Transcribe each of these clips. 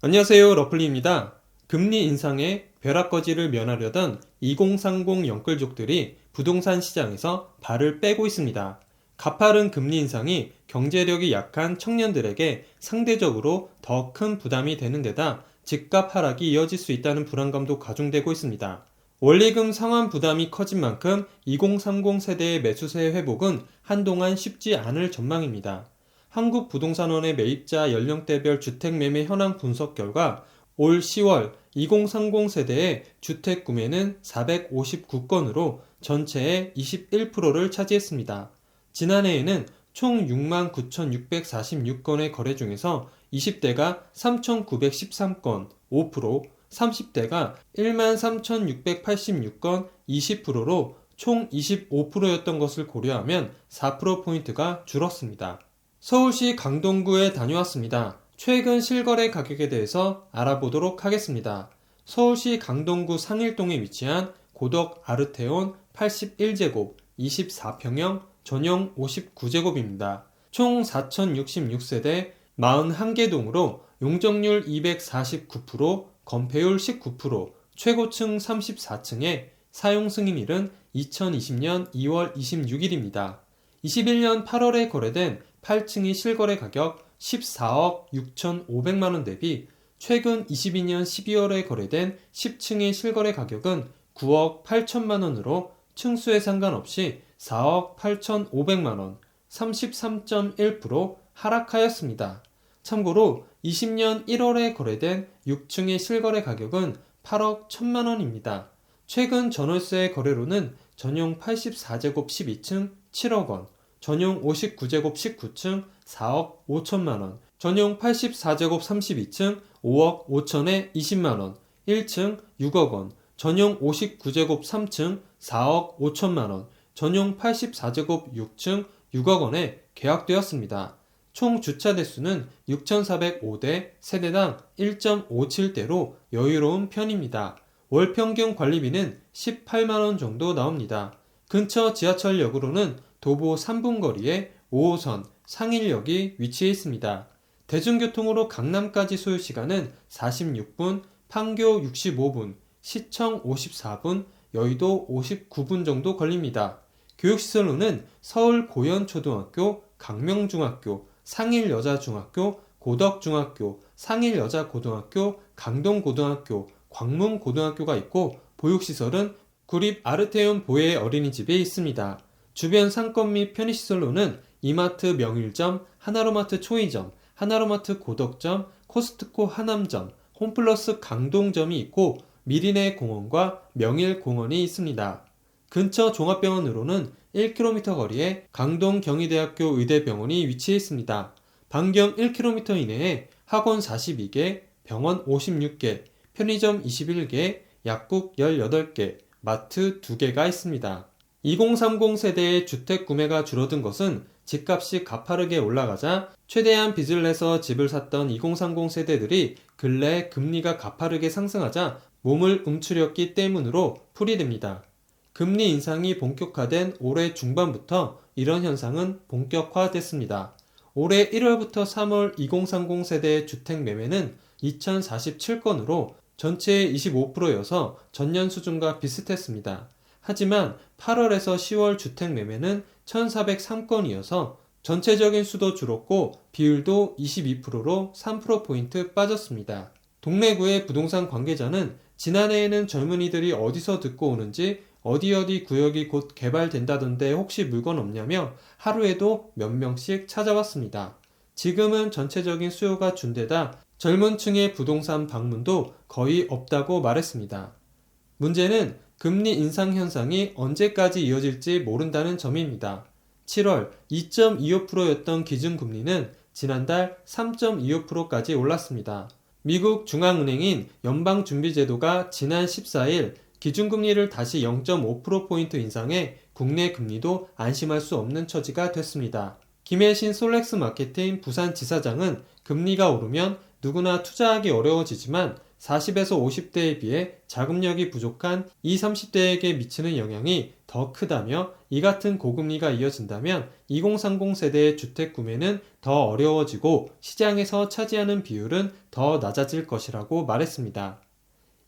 안녕하세요, 러플리입니다. 금리 인상에 벼락거지를 면하려던 2030 영끌족들이 부동산 시장에서 발을 빼고 있습니다. 가파른 금리 인상이 경제력이 약한 청년들에게 상대적으로 더 큰 부담이 되는 데다 집값 하락이 이어질 수 있다는 불안감도 가중되고 있습니다. 원리금 상환 부담이 커진 만큼 2030 세대의 매수세 회복은 한동안 쉽지 않을 전망입니다. 한국부동산원의 매입자 연령대별 주택매매 현황 분석 결과 올 10월 2030 세대의 주택 구매는 459건으로 전체의 21%를 차지했습니다. 지난해에는 총 69,646건의 거래 중에서 20대가 3,913건, 5%, 30대가 13,686건, 20%로 총 25%였던 것을 고려하면 4%포인트가 줄었습니다. 서울시 강동구에 다녀왔습니다. 최근 실거래 가격에 대해서 알아보도록 하겠습니다. 서울시 강동구 상일동에 위치한 고덕 아르테온 81제곱 24평형 전용 59제곱입니다. 총 4,066세대 41개 동으로 용적률 249%, 건폐율 19%, 최고층 34층에 사용 승인일은 2020년 2월 26일입니다. 21년 8월에 거래된 8층이 실거래 가격 14억 6,500만원 대비 최근 22년 12월에 거래된 10층의 실거래 가격은 9억 8천만원으로 층수에 상관없이 4억 8,500만원, 33.1% 하락하였습니다. 참고로 20년 1월에 거래된 6층의 실거래 가격은 8억 1천만원입니다. 최근 전월세 거래로는 전용 84제곱 12층 7억원, 전용 59제곱 19층 4억 5천만원, 전용 84제곱 32층 5억 5천에 20만원, 1층 6억원, 전용 59제곱 3층 4억 5천만원, 전용 84제곱 6층 6억원에 계약되었습니다. 총 주차 대수는 6,405대, 세대당 1.57대로 여유로운 편입니다. 월 평균 관리비는 18만원 정도 나옵니다. 근처 지하철역으로는 도보 3분 거리에 5호선 상일역이 위치해 있습니다. 대중교통으로 강남까지 소요시간은 46분, 판교 65분, 시청 54분, 여의도 59분 정도 걸립니다. 교육시설로는 서울 고현초등학교, 강명중학교, 상일여자중학교, 고덕중학교, 상일여자고등학교, 강동고등학교, 광문고등학교가 있고 보육시설은 구립 아르테온 보혜 어린이집에 있습니다. 주변 상권 및 편의시설로는 이마트 명일점, 하나로마트 초이점, 하나로마트 고덕점, 코스트코 하남점, 홈플러스 강동점이 있고 미리네 공원과 명일공원이 있습니다. 근처 종합병원으로는 1km 거리에 강동경희대학교 의대병원이 위치해 있습니다. 반경 1km 이내에 학원 42개, 병원 56개, 편의점 21개, 약국 18개, 마트 2개가 있습니다. 2030 세대의 주택 구매가 줄어든 것은 집값이 가파르게 올라가자 최대한 빚을 내서 집을 샀던 2030 세대들이 근래 금리가 가파르게 상승하자 몸을 움츠렸기 때문으로 풀이됩니다. 금리 인상이 본격화된 올해 중반부터 이런 현상은 본격화됐습니다. 올해 1월부터 3월 2030 세대의 주택 매매는 2047건으로 전체의 25%여서 전년 수준과 비슷했습니다. 하지만 8월에서 10월 주택 매매는 1403건이어서 전체적인 수도 줄었고 비율도 22%로 3%포인트 빠졌습니다. 동래구의 부동산 관계자는 지난해에는 젊은이들이 어디서 듣고 오는지 어디 구역이 곧 개발된다던데 혹시 물건 없냐며 하루에도 몇 명씩 찾아왔습니다. 지금은 전체적인 수요가 준데다 젊은 층의 부동산 방문도 거의 없다고 말했습니다. 문제는 금리 인상 현상이 언제까지 이어질지 모른다는 점입니다. 7월 2.25%였던 기준금리는 지난달 3.25%까지 올랐습니다. 미국 중앙은행인 연방준비제도가 지난 14일 기준금리를 다시 0.5%포인트 인상해 국내 금리도 안심할 수 없는 처지가 됐습니다. 김혜신 솔렉스 마케팅 부산지사장은 금리가 오르면 누구나 투자하기 어려워지지만 40에서 50대에 비해 자금력이 부족한 20, 30대에게 미치는 영향이 더 크다며 이 같은 고금리가 이어진다면 2030 세대의 주택 구매는 더 어려워지고 시장에서 차지하는 비율은 더 낮아질 것이라고 말했습니다.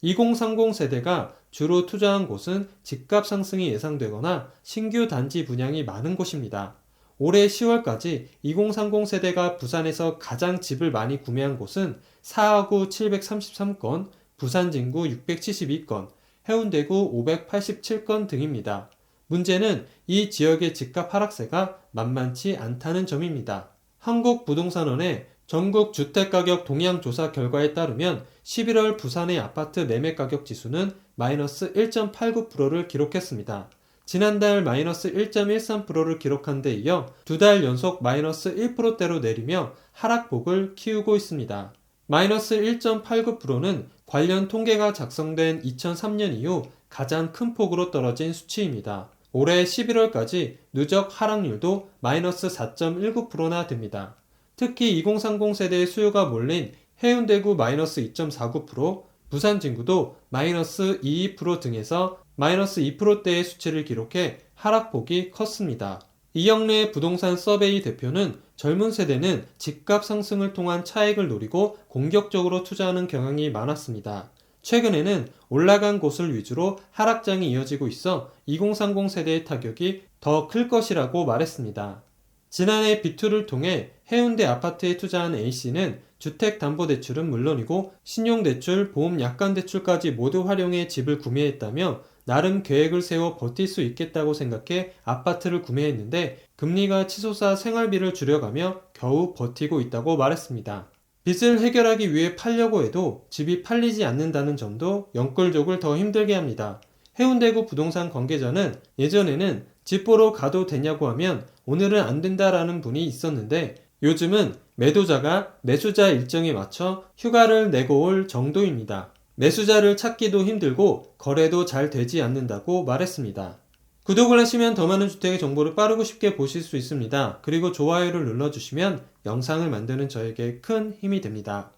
2030 세대가 주로 투자한 곳은 집값 상승이 예상되거나 신규 단지 분양이 많은 곳입니다. 올해 10월까지 2030 세대가 부산에서 가장 집을 많이 구매한 곳은 사하구 733건, 부산 진구 672건, 해운대구 587건 등입니다. 문제는 이 지역의 집값 하락세가 만만치 않다는 점입니다. 한국부동산원의 전국 주택가격 동향조사 결과에 따르면 11월 부산의 아파트 매매가격 지수는 마이너스 1.89%를 기록했습니다. 지난달 마이너스 1.13%를 기록한 데 이어 두 달 연속 마이너스 1%대로 내리며 하락폭을 키우고 있습니다. 마이너스 1.89%는 관련 통계가 작성된 2003년 이후 가장 큰 폭으로 떨어진 수치입니다. 올해 11월까지 누적 하락률도 마이너스 4.19%나 됩니다. 특히 2030 세대의 수요가 몰린 해운대구 마이너스 2.49%, 부산 진구도 마이너스 22% 등에서 마이너스 2%대의 수치를 기록해 하락폭이 컸습니다. 이영래 부동산 서베이 대표는 젊은 세대는 집값 상승을 통한 차익을 노리고 공격적으로 투자하는 경향이 많았습니다. 최근에는 올라간 곳을 위주로 하락장이 이어지고 있어 2030 세대의 타격이 더 클 것이라고 말했습니다. 지난해 B2를 통해 해운대 아파트에 투자한 A씨는 주택담보대출은 물론이고 신용대출, 보험약관대출까지 모두 활용해 집을 구매했다며 나름 계획을 세워 버틸 수 있겠다고 생각해 아파트를 구매했는데 금리가 치솟아 생활비를 줄여가며 겨우 버티고 있다고 말했습니다. 빚을 해결하기 위해 팔려고 해도 집이 팔리지 않는다는 점도 영끌족을 더 힘들게 합니다. 해운대구 부동산 관계자는 예전에는 집 보러 가도 되냐고 하면 오늘은 안 된다라는 분이 있었는데 요즘은 매도자가 매수자 일정에 맞춰 휴가를 내고 올 정도입니다. 매수자를 찾기도 힘들고 거래도 잘 되지 않는다고 말했습니다. 구독을 하시면 더 많은 주택의 정보를 빠르고 쉽게 보실 수 있습니다. 그리고 좋아요를 눌러주시면 영상을 만드는 저에게 큰 힘이 됩니다.